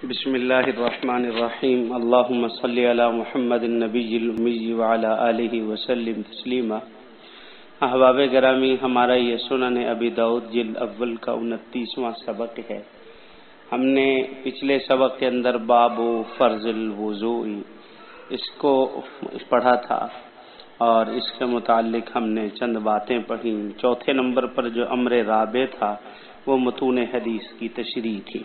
بسم اللہ الرحمن الرحیم اللہم صلی علی محمد النبی الامی وعلی آلہ وسلم تسلیما۔ احباب گرامی، ہمارا یہ سنن ابی داود جلد اول کا 29واں سبق ہے۔ ہم نے پچھلے سبق کے اندر باب فرض الوضو اس کو پڑھا تھا اور اس کے متعلق ہم نے چند باتیں پڑھی۔ چوتھے نمبر پر جو امر رابع تھا وہ متون حدیث کی تشریح تھی،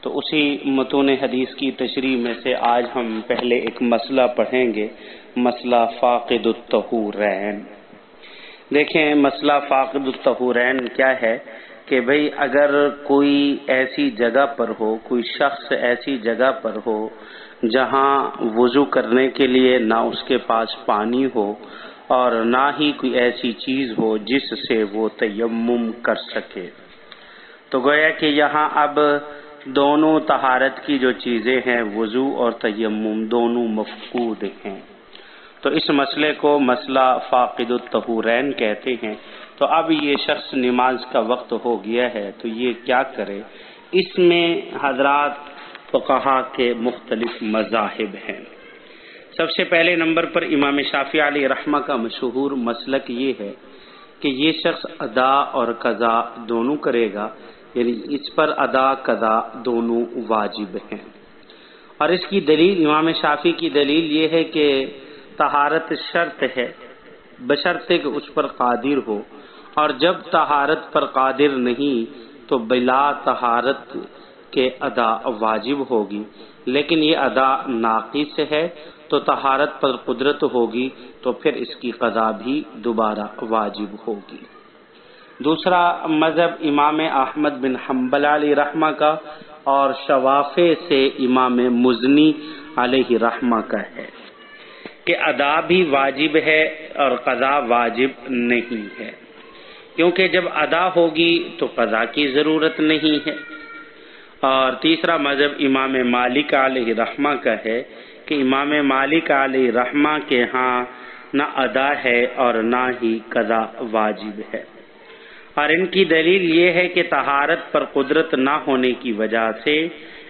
تو اسی متون حدیث کی تشریح میں سے آج ہم پہلے ایک مسئلہ پڑھیں گے، مسئلہ فاقد الطہورین۔ دیکھیں مسئلہ فاقد الطہورین کیا ہے کہ بھئی اگر کوئی ایسی جگہ پر ہو، کوئی شخص ایسی جگہ پر ہو جہاں وضو کرنے کے لیے نہ اس کے پاس پانی ہو اور نہ ہی کوئی ایسی چیز ہو جس سے وہ تیمم کر سکے، تو گویا کہ یہاں اب دونوں طہارت کی جو چیزیں ہیں وضو اور تیمم دونوں مفقود ہیں، تو اس مسئلے کو مسئلہ فاقد الطہورین کہتے ہیں۔ تو اب یہ شخص نماز کا وقت ہو گیا ہے تو یہ کیا کرے؟ اس میں حضرات فقہا کے مختلف مذاہب ہیں۔ سب سے پہلے نمبر پر امام شافعی علیہ رحمہ کا مشہور مسلک یہ ہے کہ یہ شخص ادا اور قضا دونوں کرے گا، یعنی اس پر ادا قضا دونوں واجب ہیں۔ اور اس کی دلیل، امام شافعی کی دلیل یہ ہے کہ طہارت شرط ہے بشرطے کہ اس پر قادر ہو، اور جب طہارت پر قادر نہیں تو بلا طہارت کے ادا واجب ہوگی، لیکن یہ ادا ناقص ہے تو طہارت پر قدرت ہوگی تو پھر اس کی قضا بھی دوبارہ واجب ہوگی۔ دوسرا مذہب امام احمد بن حنبل علیہ رحمہ کا اور شوافع سے امام مزنی علیہ رحمہ کا ہے کہ ادا بھی واجب ہے اور قضا واجب نہیں ہے، کیونکہ جب ادا ہوگی تو قضا کی ضرورت نہیں ہے۔ اور تیسرا مذہب امام مالک علیہ رحمہ کا ہے کہ امام مالک علیہ رحمہ کے ہاں نہ ادا ہے اور نہ ہی قضا واجب ہے، اور ان کی دلیل یہ ہے کہ طہارت پر قدرت نہ ہونے کی وجہ سے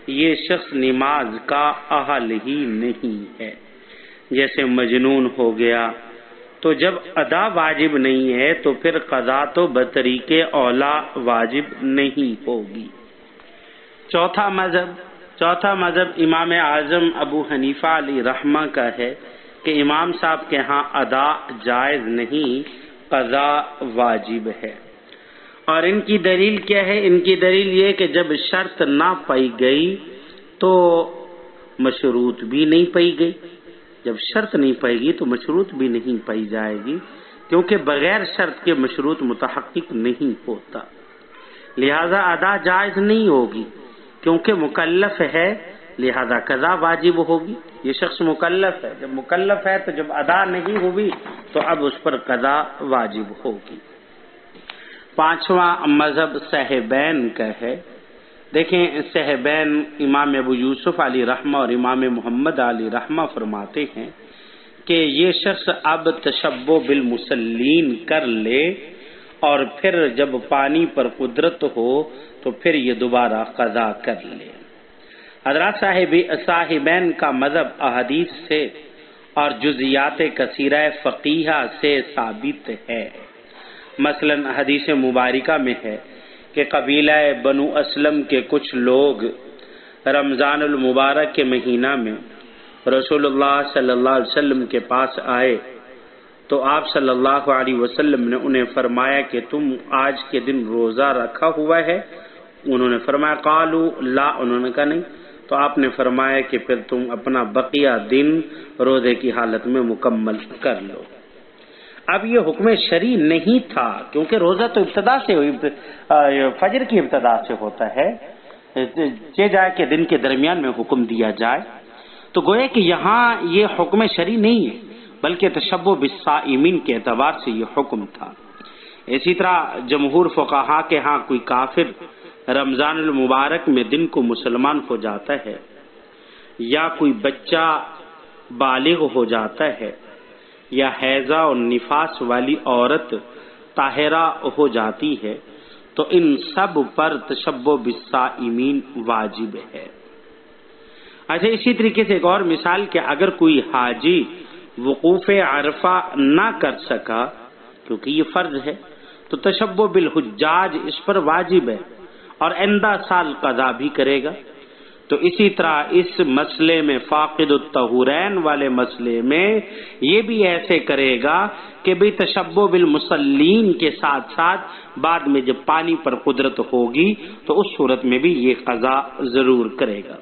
یہ شخص نماز کا اہل ہی نہیں ہے، جیسے مجنون ہو گیا، تو جب ادا واجب نہیں ہے تو پھر قضا تو بطریق اولا واجب نہیں ہوگی۔ چوتھا مذہب امام اعظم ابو حنیفہ علیہ رحمہ کا ہے کہ امام صاحب کے ہاں ادا جائز نہیں، قضا واجب ہے۔ اور ان کی دلیل کیا ہے؟ ان کی دلیل یہ کہ جب شرط نہ پائی گئی تو مشروط بھی نہیں پائی گئی، جب شرط نہیں پائے گی تو مشروط بھی نہیں پائی جائے گی، کیونکہ بغیر شرط کے مشروط متحقق نہیں ہوتا، لہذا ادا جائز نہیں ہوگی، کیونکہ مکلف ہے لہذا قضا واجب ہوگی۔ یہ شخص مکلف ہے، جب مکلف ہے تو جب ادا نہیں ہوئی تو اب اس پر قضا واجب ہوگی۔ پانچواں مذہب صاحبین کا ہے۔ دیکھیں صاحبین امام ابو یوسف علیہ رحمہ اور امام محمد علیہ رحمہ فرماتے ہیں کہ یہ شخص اب تشبہ بالمصلین کر لے اور پھر جب پانی پر قدرت ہو تو پھر یہ دوبارہ قضا کر لے۔ حضرات صاحبین کا مذہب احادیث سے اور جزیات کثیرہ فقیہ سے ثابت ہے۔ مثلا حدیث مبارکہ میں ہے کہ قبیلہ بنو اسلم کے کچھ لوگ رمضان المبارک کے مہینہ میں رسول اللہ صلی اللہ علیہ وسلم کے پاس آئے تو آپ صلی اللہ علیہ وسلم نے انہیں فرمایا کہ تم آج کے دن روزہ رکھا ہوا ہے؟ انہوں نے فرمایا قالوا لا، انہوں نے کہا نہیں، تو آپ نے فرمایا کہ پھر تم اپنا بقیہ دن روزے کی حالت میں مکمل کر لو۔ اب یہ حکم شرعی نہیں تھا، کیونکہ روزہ تو ابتدا سے فجر کی ابتدا سے ہوتا ہے، جائے کہ دن کے درمیان میں حکم دیا جائے، تو گویا کہ یہاں یہ حکم شرعی نہیں ہے بلکہ تشبہ بالصائمین کے اعتبار سے یہ حکم تھا۔ اسی طرح جمہور فقہا کے ہاں کوئی کافر رمضان المبارک میں دن کو مسلمان ہو جاتا ہے یا کوئی بچہ بالغ ہو جاتا ہے یا حیضہ اور نفاس والی عورت طاہرہ ہو جاتی ہے تو ان سب پر تشبہ بالصائمین واجب ہے۔ اچھا، اسی طریقے سے ایک اور مثال کہ اگر کوئی حاجی وقوف عرفہ نہ کر سکا کیونکہ یہ فرض ہے تو تشبہ بالحجاج اس پر واجب ہے اور آئندہ سال قضا بھی کرے گا. تو اسی طرح اس مسئلے میں فاقد الطہورین والے مسئلے میں یہ بھی ایسے کرے گا کہ بھئی تشبہ بالمصلین کے ساتھ ساتھ بعد میں جب پانی پر قدرت ہوگی تو اس صورت میں بھی یہ قضا ضرور کرے گا.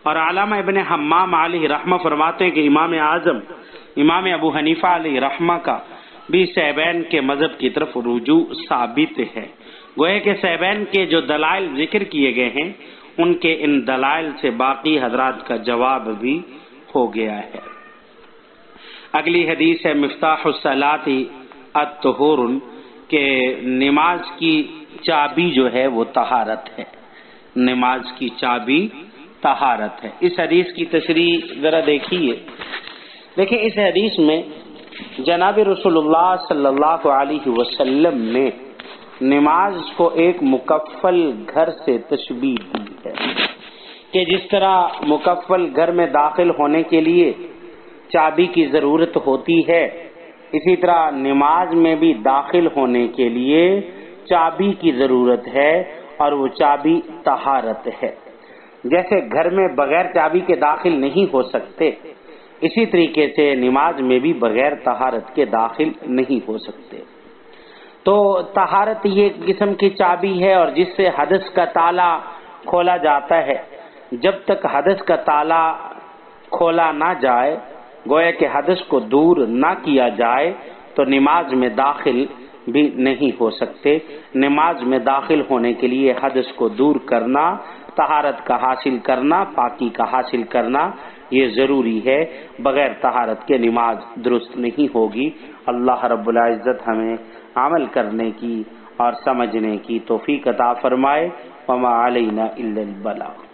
اور علامہ ابن حمام علیہ رحمہ فرماتے ہیں کہ امام اعظم امام ابو حنیفہ علیہ رحمہ کا بھی صحیحین کے مذہب کی طرف رجوع ثابت ہے. گویا کہ صحیحین کے جو دلائل ذکر کیے گئے ہیں ان کے ان دلائل سے باقی حضرات کا جواب بھی ہو گیا ہے. اگلی حدیث ہے مفتاح الصلاۃ الطہور، کہ نماز کی چابی جو ہے وہ طہارت ہے. نماز کی چابی طہارت ہے. اس حدیث کی تشریح ذرا دیکھیے. دیکھیں اس حدیث میں جناب رسول اللہ صلی اللہ علیہ وسلم نے نماز کو ایک مکفل گھر سے تشبیہ دی ہے کہ جس طرح مکفل گھر میں داخل ہونے کے لیے چابی کی ضرورت ہوتی ہے، اسی طرح نماز میں بھی داخل ہونے کے لیے چابی کی ضرورت ہے اور وہ چابی طہارت ہے. جیسے گھر میں بغیر چابی کے داخل نہیں ہو سکتے، اسی طریقے سے نماز میں بھی بغیر طہارت کے داخل نہیں ہو سکتے. تو طہارت یہ قسم کی چابی ہے اور جس سے حدث کا تالا کھولا جاتا ہے. جب تک حدث کا تالا کھولا نہ جائے، گویا کہ حدث کو دور نہ کیا جائے تو نماز میں داخل بھی نہیں ہو سکتے. نماز میں داخل ہونے کے لیے حدث کو دور کرنا، طہارت کا حاصل کرنا، پاکی کا حاصل کرنا یہ ضروری ہے. بغیر طہارت کے نماز درست نہیں ہوگی. اللہ رب العزت ہمیں عمل کرنے کی اور سمجھنے کی توفیق عطا فرمائے. وما علینا الا البلاغ.